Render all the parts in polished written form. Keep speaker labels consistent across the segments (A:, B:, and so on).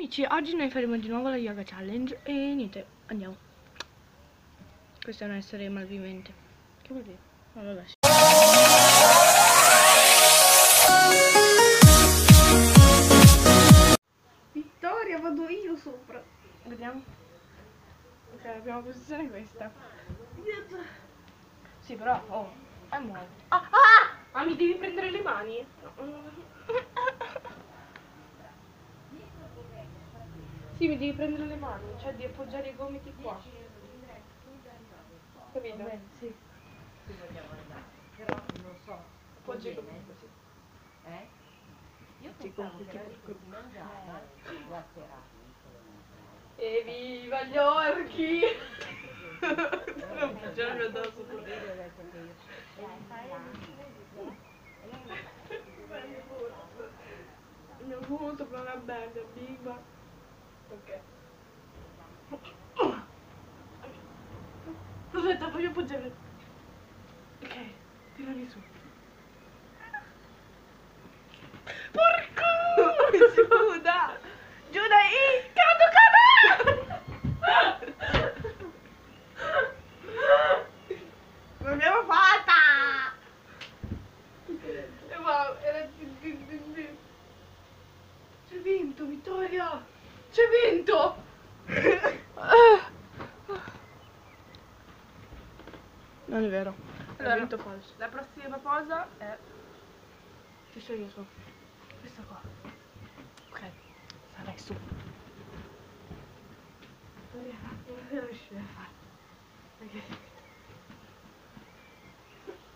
A: amici, oggi noi faremo di nuovo la yoga challenge e niente, andiamo. Questo è un essere malvivente. Che vuol dire? Ma vabbè, sì. Vittoria, vado io sopra. Vediamo. Ok, la prima posizione è questa. Sì, però, oh, è muovo. Ah, mi devi prendere le mani? No. Sì, mi devi prendere le mani, cioè di appoggiare i gomiti qua. Capito?
B: Bene, sì. Ci vogliamo andare, però non so.
A: Appoggi i gomiti così.
B: Io pensavo che era lì che si mangiava la sera.
A: Evviva gli orchi! Non piacere addosso. Mio punto per una bella bimba. Ok. Aspetta, voglio appoggiare. Ok, tirali su. Porco! Giuda! Giuda, cado! L'abbiamo fatta! E wow, era... C'è vinto, Vittoria! C'è vinto! Non è vero. Allora, vinto falso. La prossima posa è... Ci sono io su. Questa qua. Ok, sarai su. Non riesci a fare.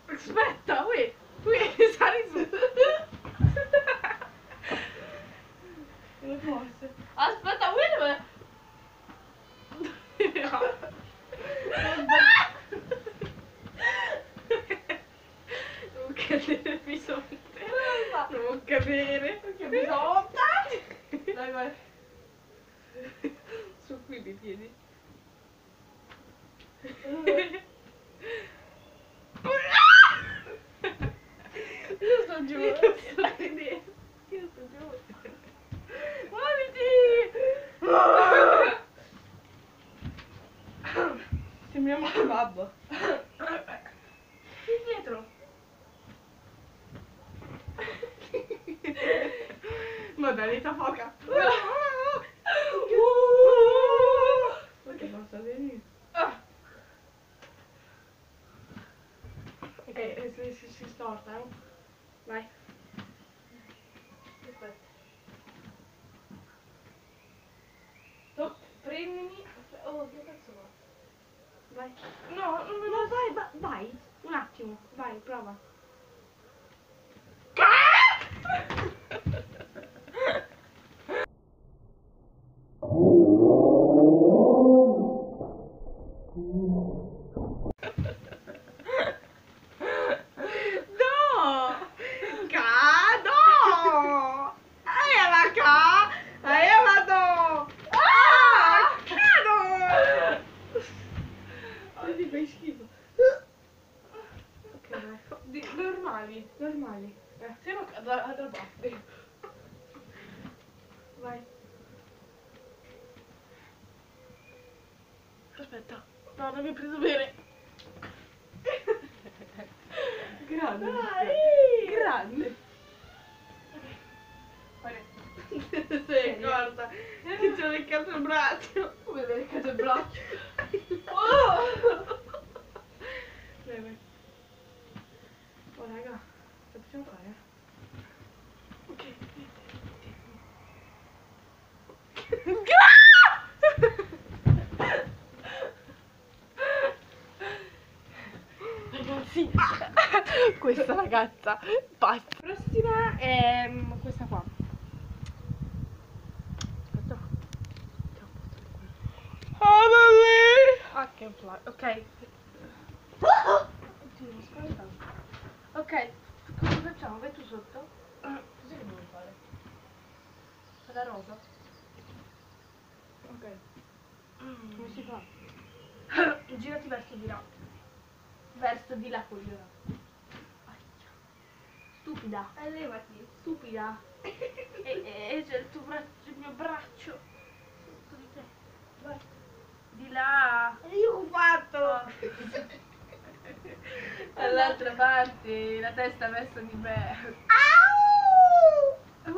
A: Aspetta, ui, sali su. Come fosse. Aspetta, dove? Non cadere bisonte. Non cadere. Che bisonte. Dai, vai. Su qui mi piedi. Io sto giù. Io sto giù. Muoviti! Sembriamo il babbo. Qui dietro. Modalità foca. Ok, basta venire. Ok, si storta, Vai. Aspetta. Prendimi. Oh, che cazzo va? Vai. No, vai. Un attimo. Vai, prova. Normali. Siamo ad parte. Vai. Aspetta. No, non mi hai preso bene. Grande. Dai. Grande. Ok. Sei accorta che ci ho leccato il braccio. Come mi hai leccato il braccio? Oh! Vai. Oh raga, che possiamo fare? Ok, ragazzi, questa ragazza basta. Prossima è questa qua. Aspetta. Ah, che fly. Ok. Oddio, spaventato. Ok, cosa facciamo? Vai tu sotto. Cos'è che devo fare? La rosa? Ok. Come si fa? Girati verso di là. Verso di là, cogliona. Stupida. Levati. Stupida. E c'è il tuo braccio, il mio braccio sotto di te. Vai. Di là.
B: Io ho fatto.
A: Dall'altra parte, la testa verso di me.
B: Au!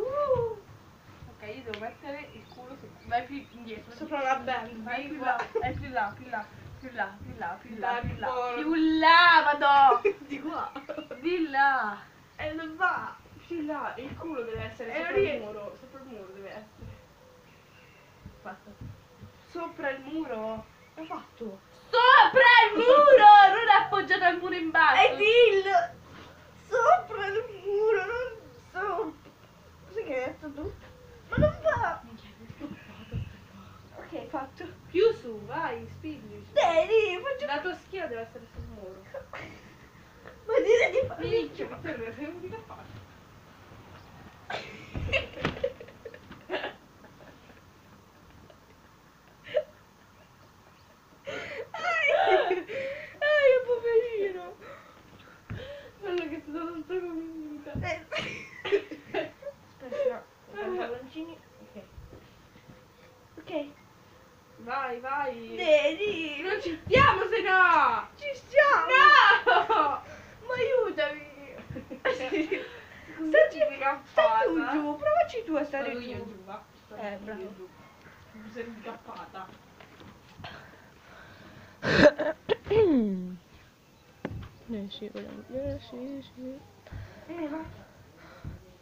A: Ok, io devo mettere il culo su. Vai più indietro.
B: Sopra la band.
A: Vai più là. Più là, più là. Più là, più là, più là,
B: Dai,
A: più là.
B: buono.
A: Più là, vado!
B: Di qua.
A: Di là.
B: E non va.
A: Più là, il culo deve essere
B: E
A: sopra
B: non
A: il
B: riesco.
A: muro. Sopra il muro deve essere. Fatto. Sopra il muro.
B: L'ho fatto.
A: Sopra il muro! Non è appoggiato al muro in basso.
B: E dillo. Sopra il muro, non sopra. Cos'è che hai detto tu? Ma non va. Ok, fatto.
A: Più su, vai, spingi.
B: Dai, faccio.
A: La tua schiena deve essere sul muro.
B: Ma dire di fare.
A: Minchia, Vittorio, sei un capace.
B: Poverino.
A: Quello che ti sono stato convinta.
B: Aspetta, i pantaloncini. Ok. Ok.
A: Vai, vai.
B: Dai,
A: Non ci stiamo se no!
B: ci stiamo.
A: No!
B: Ma aiutami.
A: Stai incappata.
B: Stai tu giù, provaci tu a stare
A: Vado
B: giù.
A: io giù, va.
B: Bravo.
A: Io giù. Tu sei incappata.
B: Sì,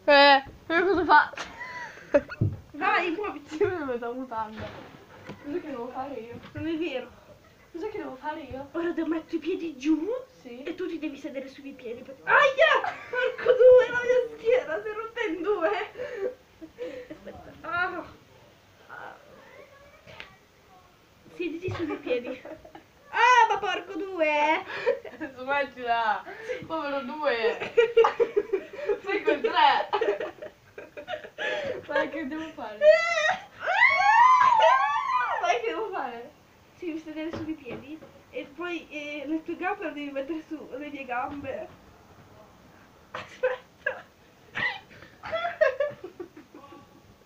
A: Va.
B: cosa fa?
A: Vai, muoviti. Io me lo sto mutando. Cos'è che devo fare io?
B: Non è vero.
A: Cos'è che devo fare io?
B: Ora devo mettere i piedi giù.
A: Sì.
B: E tu ti devi sedere sui miei piedi. Aia! Porco due, la mia schiena si è rotta in due. Aspetta. Siediti sui miei piedi. Ah, ma porco due!
A: Smettila! Povero due! Sei con tre! Vai, che devo fare?
B: Vai, che devo fare? Sì, devi sedere sui miei piedi. E poi le tue gambe le devi mettere su le mie gambe. Aspetta.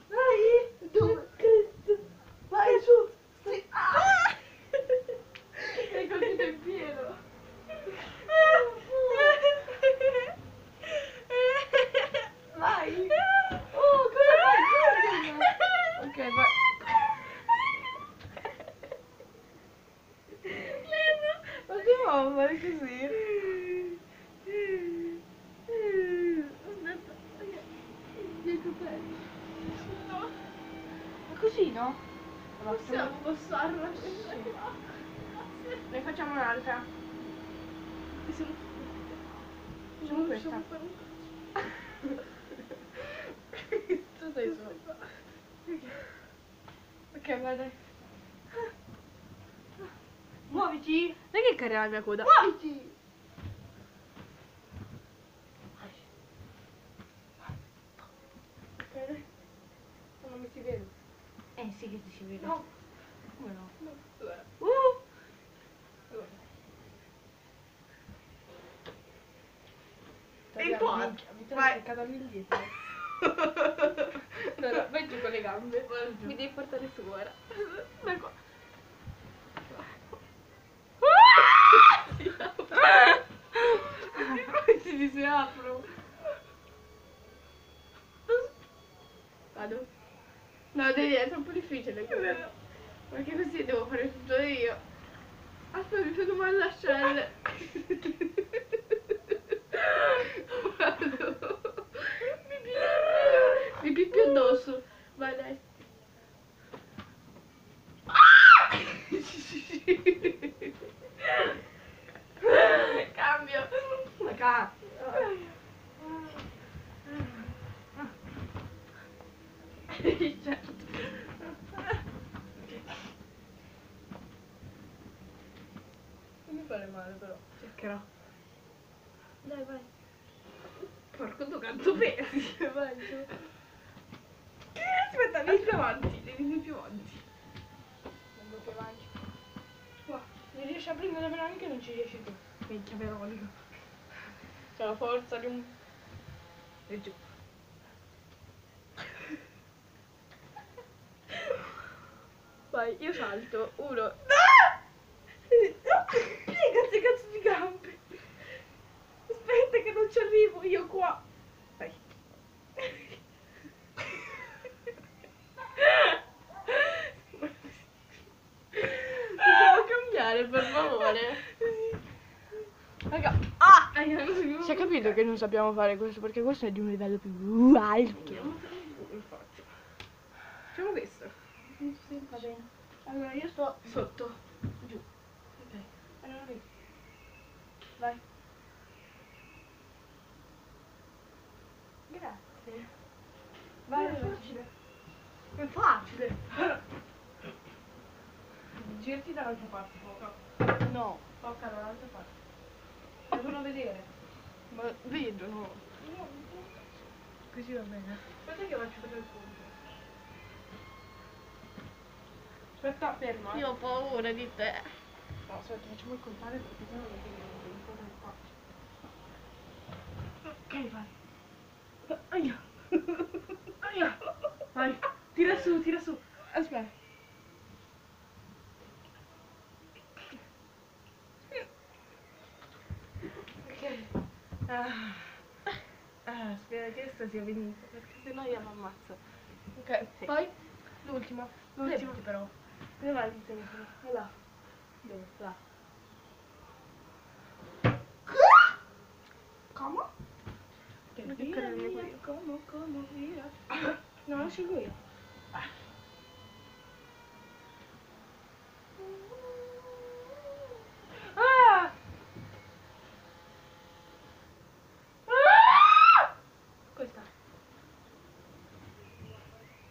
B: Vai! Dove? Cristo! Vai su! Sì.
A: Hai colpito in pieno!
B: Vai!
A: Oh, cosa fai? Ok, vai! Ma che vuoi fare così?
B: Aspetta.
A: Dietro te!
B: No.
A: Ma così no?
B: Possiamo passarla.
A: Ne facciamo un'altra. Facciamo questa. Tu sei su. Ok, vai dai.
B: Muoviti!
A: Non è che carica la mia coda.
B: Muoviti!
A: Ok, dai. Non mi si vede.
B: Sì che ti si vede.
A: No. Come no? No. Dov'è?
B: E poi,
A: Mi
B: vai.
A: è all'indietro. No, vai giù con le gambe. Mi devi portare su ora. Da qua. Come si aprono? Vado. No, devi, è troppo difficile. Perché così devo fare tutto io. Aspetta, mi fanno male le ascelle. Vado. Mi pippi addosso. Vai, dai. Cambio.
B: Ma cazzo!
A: Certo. Non mi fare male però.
B: Cercherò.
A: Dai, vai.
B: Porco tu canto pesi.
A: Vai, giù.
B: Aspetta, vieni più avanti. Vieni più avanti.
A: Andiamo più avanti.
B: Qua.
A: Non riesci a prendere la branca e non ci riesci tu.
B: Minchia Veronica.
A: C'è la forza di un...
B: E giù.
A: Vai, io salto. 1.
B: No! Piega queste cazzo di gambe. Aspetta che non ci arrivo io qua. Vai.
A: Possiamo cambiare, per favore? Raga, si è capito che non sappiamo fare questo perché questo è di un livello più alto.
B: Infatti. Facciamo questo.
A: Sì, va bene.
B: Allora io sto
A: Sotto.
B: giù.
A: Ok.
B: Allora lì.
A: Vai.
B: Grazie.
A: Vai,
B: È
A: vai.
B: facile. È facile.
A: Girati dall'altra parte, poca. No.
B: Tocca dall'altra parte. Devono vedere.
A: Ma vedono. Così va bene.
B: Aspetta che faccio vedere il punto. Aspetta, fermo.
A: Io ho paura di te.
B: No, aspetta, facciamo il contrario perché sennò non vedo qua. Ok, vai. Aia. Aia. Vai. Tira su, tira su.
A: Aspetta.
B: Ok. Spera che questo sia venuto, perché sennò io mi ammazzo.
A: Ok,
B: Sì.
A: poi l'ultimo.
B: L'ultimo.
A: però.
B: Dove vai il telefono? È là. Dove? Là. Come?
A: Che
B: Via,
A: via,
B: via,
A: via.
B: come via.
A: No, lo scelgo io.
B: Ah! Ah!
A: Questa.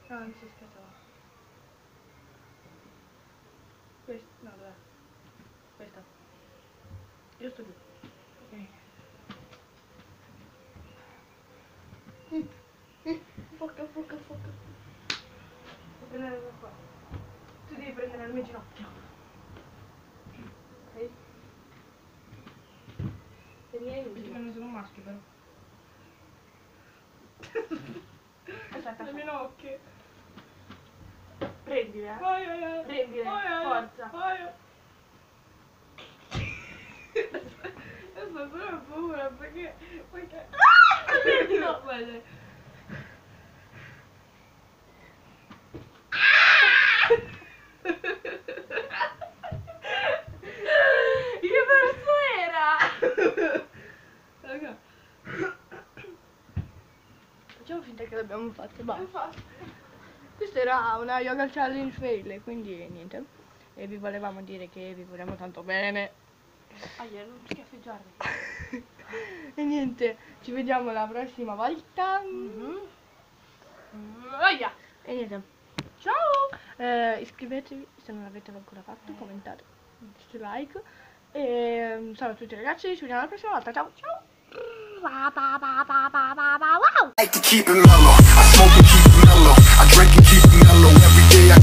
A: No, non si scherzava. Questa. No, dov'è? Questa. Io sto giù. Ok.
B: Focca. Devo prendere da qua. Tu devi prendere il mio ginocchio. Ok? E mi aiuti.
A: Perché non sono un maschio, però.
B: Aspetta.
A: Le mie nocche.
B: Prendile,
A: Vai.
B: Prendile, forza.
A: Vai. Adesso ho solo paura perché...
B: Prendilo.
A: Vai.
B: Che verso era?
A: Raga. Facciamo finta che l'abbiamo fatto, basta. Questa era una yoga challenge fail, quindi niente. E vi volevamo dire che vi vogliamo tanto bene.
B: Aia, non schiaffeggiarmi.
A: E niente, ci vediamo la prossima volta.
B: Aia.
A: E niente.
B: Ciao.
A: Iscrivetevi se non l'avete ancora fatto, commentate, mettete like. E ciao a tutti ragazzi, ci vediamo la prossima volta. Ciao.
C: Like to keep it mellow. I smoke and keep it mellow. I drink and keep it mellow. Every day I